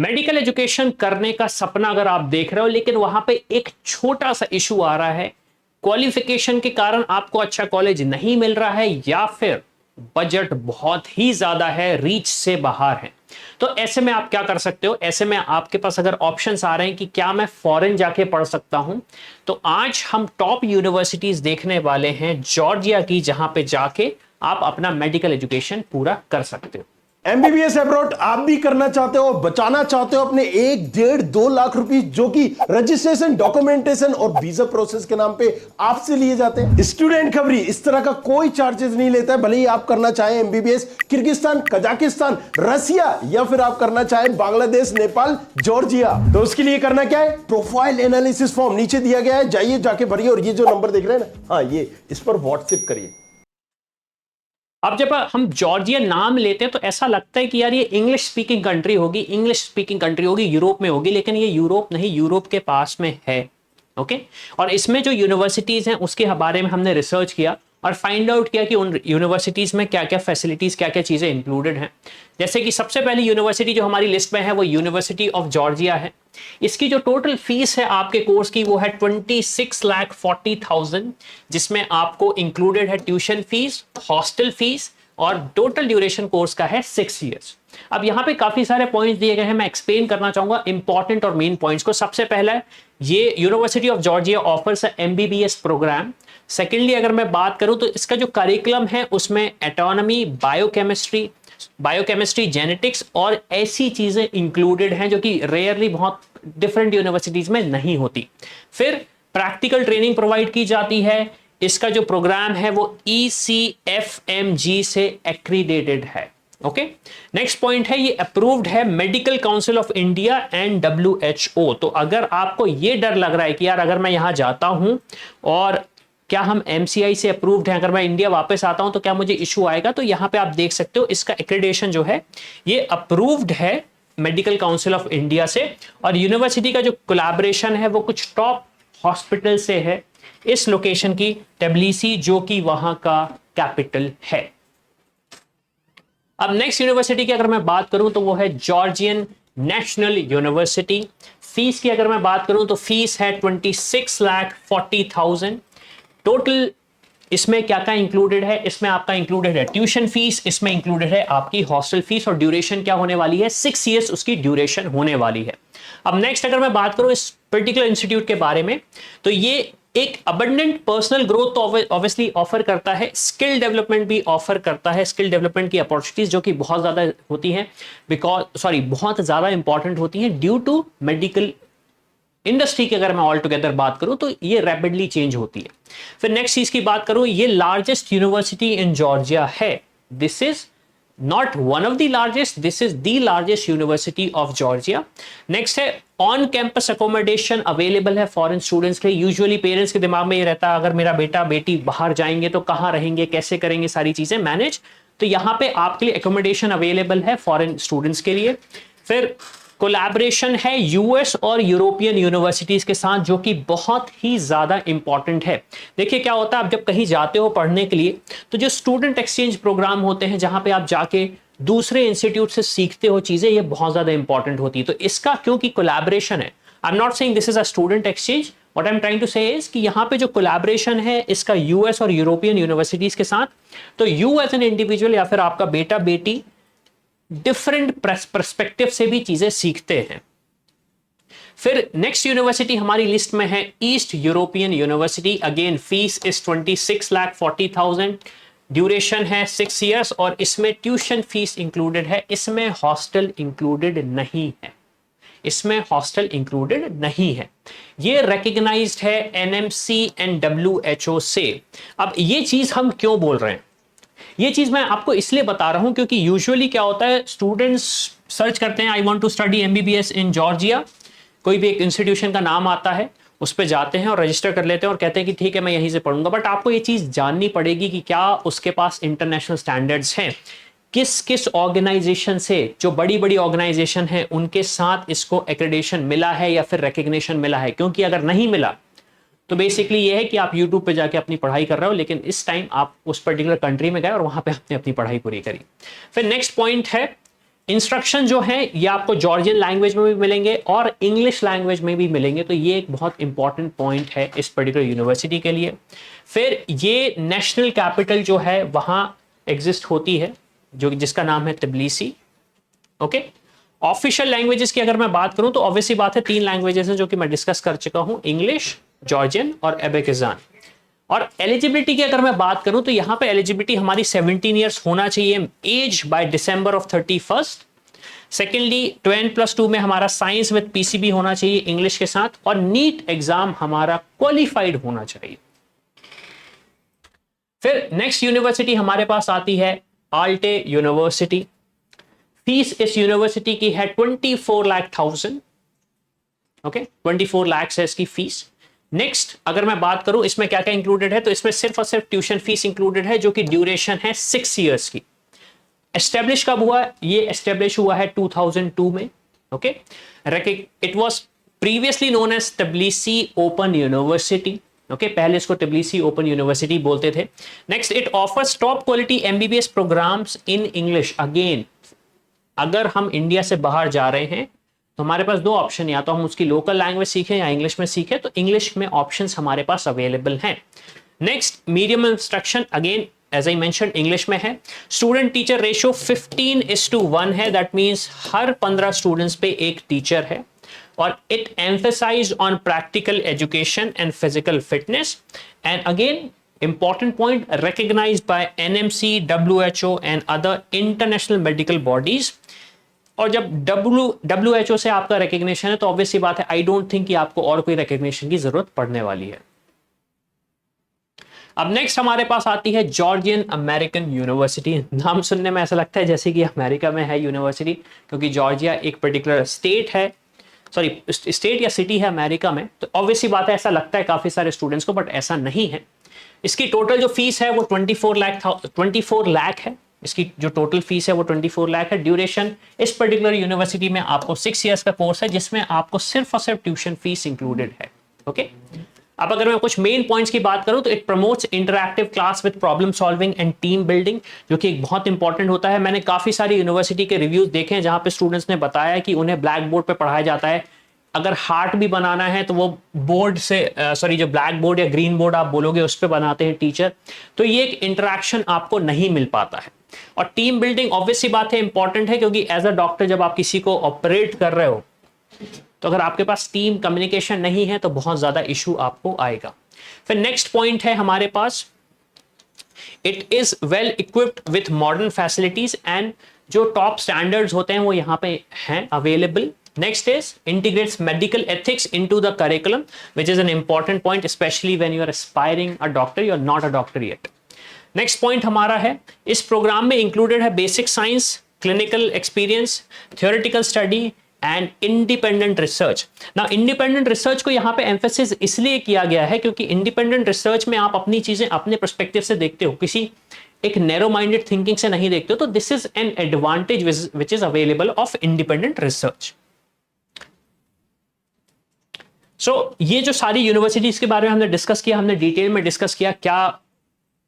Medical education करने का सपना अगर आप देख रहे हो, लेकिन वहां पे एक छोटा सा इशू आ रहा है, क्वालिफिकेशन के कारण आपको अच्छा कॉलेज नहीं मिल रहा है, या फिर बजट बहुत ही ज्यादा है, रीच से बाहर है। तो ऐसे में आप क्या कर सकते हो? ऐसे में आपके पास अगर ऑप्शंस आ रहे हैं कि क्या मैं फॉरेन जाके पढ़ सकता हूं, तो आज हम टॉप यूनिवर्सिटीज देखने वाले हैं जॉर्जिया की, जहां पे जाके आप अपना मेडिकल एजुकेशन पूरा कर सकते हो। एमबीबीएस अब्रॉड आप भी करना चाहते हो, बचाना चाहते हो अपने 1, 1.5, 2 लाख रुपए जो कि रजिस्ट्रेशन, डॉक्यूमेंटेशन और वीजा प्रोसेस के नाम पे आपसे लिए जाते हैं। स्टूडेंट खबरी इस तरह का कोई चार्जेस नहीं लेता है, भले ही आप करना चाहें एमबीबीएस किर्गिस्तान, कजाकिस्तान, रसिया या फिर आप करना चाहें बांग्लादेश, नेपाल, जॉर्जिया। तो उसके लिए करना क्या है? प्रोफाइल एनालिसिस फॉर्म नीचे दिया गया है, जाइए जाके भरिए और ये जो नंबर देख रहे हैं ना, हाँ ये इस पर व्हाट्सएप करिए। अब जब हम जॉर्जिया नाम लेते हैं तो ऐसा लगता है कि यार ये इंग्लिश स्पीकिंग कंट्री होगी, इंग्लिश स्पीकिंग कंट्री होगी, यूरोप में होगी, लेकिन ये यूरोप नहीं, यूरोप के पास में है। ओके। और इसमें जो यूनिवर्सिटीज हैं उसके बारे में हमने रिसर्च किया और फाइंड आउट किया कि उन यूनिवर्सिटीज में क्या क्या फैसिलिटीज, क्या क्या चीजें इंक्लूडेड हैं। जैसे कि सबसे पहली यूनिवर्सिटी जो हमारी लिस्ट में है वो यूनिवर्सिटी ऑफ जॉर्जिया है। इसकी जो टोटल फीस है आपके कोर्स की वो है 26,40,000, जिसमें आपको इंक्लूडेड है ट्यूशन फीस, हॉस्टल फीस, और टोटल ड्यूरेशन कोर्स का है 6 इयर्स। अब यहां पे काफी सारे पॉइंट्स दिए गए हैं, मैं एक्सप्लेन करना चाहूंगा इंपॉर्टेंट और मेन पॉइंट्स को। सबसे पहला है, ये university of Georgia offers MBBS program. Secondly अगर मैं बात करूं तो इसका जो करिकुलम है उसमें एटोनॉमी, बायोकेमिस्ट्री, जेनेटिक्स और ऐसी चीजें इंक्लूडेड हैं जो कि रेयरली बहुत डिफरेंट यूनिवर्सिटीज में नहीं होती। फिर प्रैक्टिकल ट्रेनिंग प्रोवाइड की जाती है। इसका जो प्रोग्राम है वो ECFMG से एक्रीडेटेड है। ओके। नेक्स्ट पॉइंट है, ये अप्रूव्ड है medical council of India and WHO। तो अगर आपको ये डर लग रहा है कि यार अगर मैं यहां जाता हूं और क्या हम MCI से अप्रूव्ड हैं, अगर मैं इंडिया वापस आता हूं तो क्या मुझे इशू आएगा, तो यहां पे आप देख सकते हो इसका एक्रेडिटेशन जो है ये अप्रूव्ड है मेडिकल काउंसिल ऑफ इंडिया से। और यूनिवर्सिटी का जो कोलैबोरेशन है वो कुछ टॉप हॉस्पिटल से है इस लोकेशन की, टबिलिसी, जो कि वहां का कैपिटल है। अब नेक्स्ट यूनिवर्सिटी की अगर मैं बात करूं तो वो है जॉर्जियन नेशनल यूनिवर्सिटी। फीस की अगर मैं बात करूं तो फीस है 26,40,000। टोटल इसमें क्या क्या इंक्लूडेड है? इसमें आपका इंक्लूडेड है ट्यूशन फीस, इसमें इंक्लूडेड है आपकी हॉस्टल फीस, और ड्यूरेशन क्या होने वाली है? 6 इयर्स उसकी ड्यूरेशन होने वाली है। अब नेक्स्ट अगर मैं बात करूं इस पर्टिकुलर इंस्टीट्यूट के बारे में, तो ये एक अबंडेंट पर्सनल ग्रोथ तो ऑब्वियसली ऑफर करता है, स्किल डेवलपमेंट भी ऑफर करता है। स्किल डेवलपमेंट की अपॉर्चुनिटीज जो कि बहुत ज्यादा होती हैं, बहुत ज्यादा इंपॉर्टेंट होती हैं ड्यू टू मेडिकल इंडस्ट्री की अगर मैं ऑल टुगेदर बात करूं तो ये रैपिडली चेंज होती है। फिर नेक्स्ट चीज की बात करूं, ये लार्जेस्ट यूनिवर्सिटी इन जॉर्जिया है। This is not one of the largest, this is the largest university of Georgia. Next है, ऑन कैंपस अकोमोडेशन अवेलेबल है फॉरेन स्टूडेंट्स के। यूजुअली पेरेंट्स के दिमाग में ये रहता है अगर मेरा बेटा बेटी बाहर जाएंगे तो कहां रहेंगे, कैसे करेंगे सारी चीजें मैनेज, तो यहां पे आपके लिए अकोमोडेशन अवेलेबल है फॉरेन स्टूडेंट्स के लिए। फिर कोलैबोरेशन है यूएस और यूरोपियन यूनिवर्सिटीज के साथ, जो कि बहुत ही ज्यादा इंपॉर्टेंट है। देखिए क्या होता है, आप जब कहीं जाते हो पढ़ने के लिए तो जो स्टूडेंट एक्सचेंज प्रोग्राम होते हैं जहां पे आप जाके दूसरे इंस्टीट्यूट से सीखते हो चीजें, ये बहुत ज्यादा इंपॉर्टेंट होती है। तो इसका क्योंकि कोलैबोरेशन है, I am not saying this is a student exchange, what I am trying to say is कि यहां पे जो कोलैबोरेशन है इसका यूएस और यूरोपियन यूनिवर्सिटीज के साथ, तो यू एज एन इंडिविजुअल या फिर आपका बेटा बेटी डिफरेंट पर्सपेक्टिव से भी चीजें सीखते हैं। फिर नेक्स्ट यूनिवर्सिटी हमारी लिस्ट में है east European university. Again fees is 26,40,000, duration है 6 इयर्स, और इसमें ट्यूशन फीस इंक्लूडेड है, इसमें हॉस्टल इंक्लूडेड नहीं है, इसमें हॉस्टल इंक्लूडेड नहीं है। ये रिकॉग्नाइज्ड है NMC एंड WHO से। अब ये चीज हम क्यों बोल रहे हैं? ये चीज मैं आपको इसलिए बता रहा हूं क्योंकि यूजुअली क्या होता है, स्टूडेंट्स सर्च करते हैं I want to study MBBS in Georgia, कोई भी एक इंस्टीट्यूशन का नाम आता है, उस पे जाते हैं और रजिस्टर कर लेते हैं और कहते हैं कि ठीक है मैं यहीं से पढ़ूंगा। बट आपको ये चीज जाननी पड़ेगी कि क्या उसके पास इंटरनेशनल स्टैंडर्ड्स हैं, किस किस ऑर्गेनाइजेशन से, जो बड़ी बड़ी ऑर्गेनाइजेशन है उनके साथ इसको एक्रेडिटेशन मिला है या फिर रिकग्निशन मिला है। क्योंकि अगर नहीं मिला तो बेसिकली ये है कि आप YouTube पे जाके अपनी पढ़ाई कर रहे हो, लेकिन इस टाइम आप उस पर्टिकुलर कंट्री में गए और वहां पे आपने अपनी पढ़ाई पूरी करी। फिर नेक्स्ट पॉइंट है इंस्ट्रक्शन जो है ये आपको जॉर्जियन लैंग्वेज में भी मिलेंगे और इंग्लिश लैंग्वेज में भी मिलेंगे, तो ये एक बहुत इंपॉर्टेंट पॉइंट है इस पर्टिकुलर यूनिवर्सिटी के लिए। फिर ये नेशनल कैपिटल जो है वहां एग्जिस्ट होती है, जो जिसका नाम है तबिलिसी। ओके, ऑफिशियल लैंग्वेजेस की अगर मैं बात करूं तो ऑब्वियसली बात है 3 लैंग्वेजेस हैं जो कि मैं डिस्कस कर चुका हूं, इंग्लिश, जॉर्जियन और अबेकिस्तान। और एलिजिबिलिटी की अगर मैं बात करूं तो यहां पे एलिजिबिलिटी हमारी 17 ईयर्स होना चाहिए, as by December of 31। Secondly 12+2 में हमारा साइंस विद पीसीबी होना चाहिए इंग्लिश के साथ, और नीट एग्जाम हमारा क्वालिफाइड होना चाहिए। फिर नेक्स्ट यूनिवर्सिटी हमारे पास आती है आल्टे यूनिवर्सिटी। फीस इस यूनिवर्सिटी की है 24,00,000। ओके, 24 लाख है इसकी फीस। नेक्स्ट अगर मैं बात करूं इसमें क्या क्या इंक्लूडेड है, तो इसमें सिर्फ और सिर्फ ट्यूशन फीस इंक्लूडेड है, जो कि ड्यूरेशन है 6 इयर्स की। एस्टेब्लिश कब हुआ? ये एस्टेब्लिश हुआ है 2002 में। Okay, it was previously known as Tbilisi open university. Okay, पहले इसको तबिलिसी ओपन यूनिवर्सिटी बोलते थे। Next, it offers top quality MBBS programmes in English. Again, अगर हम इंडिया से बाहर जा रहे हैं तो हमारे पास 2 ऑप्शन, या तो हम उसकी लोकल लैंग्वेज सीखें या इंग्लिश में सीखें, तो इंग्लिश में ऑप्शंस हमारे पास अवेलेबल हैं। Next, medium instruction again as I mention English में है। स्टूडेंट टीचर रेशियो 15:1 है, दैट मींस हर 15 स्टूडेंट्स पे एक टीचर है। और it emphasise on practical education and physical fitness, and again important point, recognized by NMC, WHO and other international medical bodies। और जब WHO से आपका recognition है तो obviously बात है, I don't think कि आपको और कोई recognition की जरूरत पड़ने वाली है। अब नेक्स्ट हमारे पास आती है जॉर्जियन अमेरिकन यूनिवर्सिटी। नाम सुनने में ऐसा लगता है जैसे कि अमेरिका में है यूनिवर्सिटी, क्योंकि जॉर्जिया एक पर्टिकुलर स्टेट है, सॉरी स्टेट या सिटी है अमेरिका में, तो ऑब्वियसली बात है ऐसा लगता है काफी सारे स्टूडेंट्स को, बट ऐसा नहीं है। इसकी टोटल जो फीस है वो 24 लाख है। इसकी जो टोटल फीस है वो 24 लाख है। ड्यूरेशन इस पर्टिकुलर यूनिवर्सिटी में आपको 6 इयर्स का कोर्स है, जिसमें आपको सिर्फ और सिर्फ ट्यूशन फीस इंक्लूडेड है। ओके, अब अगर मैं कुछ मेन पॉइंट्स की बात करूं तो it promotes interactive class with problem solving and team building, जो कि एक बहुत इंपॉर्टेंट होता है। मैंने काफी सारी यूनिवर्सिटी के रिव्यूज देखे हैं जहां पे स्टूडेंट्स ने बताया कि उन्हें ब्लैक बोर्ड पे पढ़ाया जाता है, अगर हार्ट भी बनाना है तो वो बोर्ड से जो ब्लैक बोर्ड या ग्रीन बोर्ड आप बोलोगे उस पर बनाते हैं टीचर, तो ये एक इंटरेक्शन आपको नहीं मिल पाता है। और टीम बिल्डिंग ऑब्वियसली बात है इंपॉर्टेंट है, क्योंकि एज अ डॉक्टर जब आप किसी को ऑपरेट कर रहे हो तो अगर आपके पास टीम कम्युनिकेशन नहीं है तो बहुत ज्यादा इशू आपको आएगा। फिर नेक्स्ट पॉइंट है हमारे पास, it is well equipped with modern facilities, and जो टॉप स्टैंडर्ड्स होते हैं वो यहाँ पे हैं available. Next is integrates medical ethics into the curriculum, which is an important point, especially when you are aspiring a doctor, you are not a doctor yet. Next point हमारा है, इस programme में इंक्लूडेड है basic science, clinical experience, theoretical study and independent research. ना independent research को यहाँ पे emphasis इसलिए किया गया है क्योंकि इंडिपेंडेंट रिसर्च में आप अपनी चीजें अपने पर्सपेक्टिव से देखते हो, किसी एक नैरो माइंडेड थिंकिंग से नहीं देखते हो, तो this is an advantage which is available of independent research. ये जो सारी यूनिवर्सिटीज के बारे में हमने डिस्कस किया, हमने डिटेल में डिस्कस किया क्या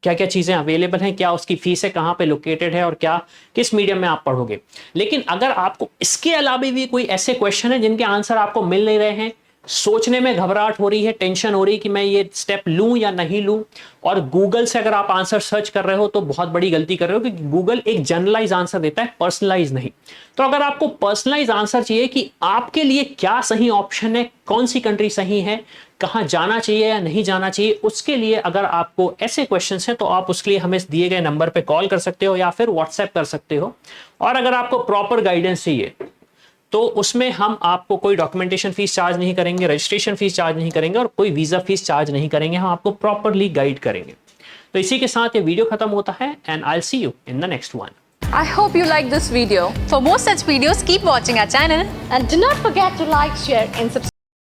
क्या चीजें अवेलेबल हैं, क्या उसकी फीस है, कहां पे लोकेटेड है और क्या किस मीडियम में आप पढ़ोगे। लेकिन अगर आपको इसके अलावा भी कोई ऐसे क्वेश्चन है जिनके आंसर आपको मिल नहीं रहे हैं, सोचने में घबराहट हो रही है, टेंशन हो रही है कि मैं ये स्टेप लूं या नहीं लूं, और गूगल से अगर आप आंसर सर्च कर रहे हो तो बहुत बड़ी गलती कर रहे हो, क्योंकि गूगल एक जनरलाइज आंसर देता है, पर्सनलाइज नहीं। तो अगर आपको पर्सनलाइज आंसर चाहिए कि आपके लिए क्या सही ऑप्शन है, कौन सी कंट्री सही है, कहां जाना चाहिए या नहीं जाना चाहिए, उसके लिए अगर आपको ऐसे क्वेश्चंस हैं तो आप उसके लिए हमें दिए गए नंबर पे कॉल कर सकते हो या फिर व्हाट्सएप कर सकते हो। और अगर आपको प्रॉपर गाइडेंस चाहिए तो उसमें हम आपको कोई डॉक्यूमेंटेशन फीस चार्ज नहीं करेंगे, रजिस्ट्रेशन फीस चार्ज नहीं करेंगे और कोई वीजा फीस चार्ज नहीं करेंगे, हम आपको प्रॉपरली गाइड करेंगे। तो इसी के साथ ये वीडियो खत्म होता है, and I will see you in the next one. I hope you like this video. For more such videos, keep watching our channel. And do not forget to like, share and subscribe.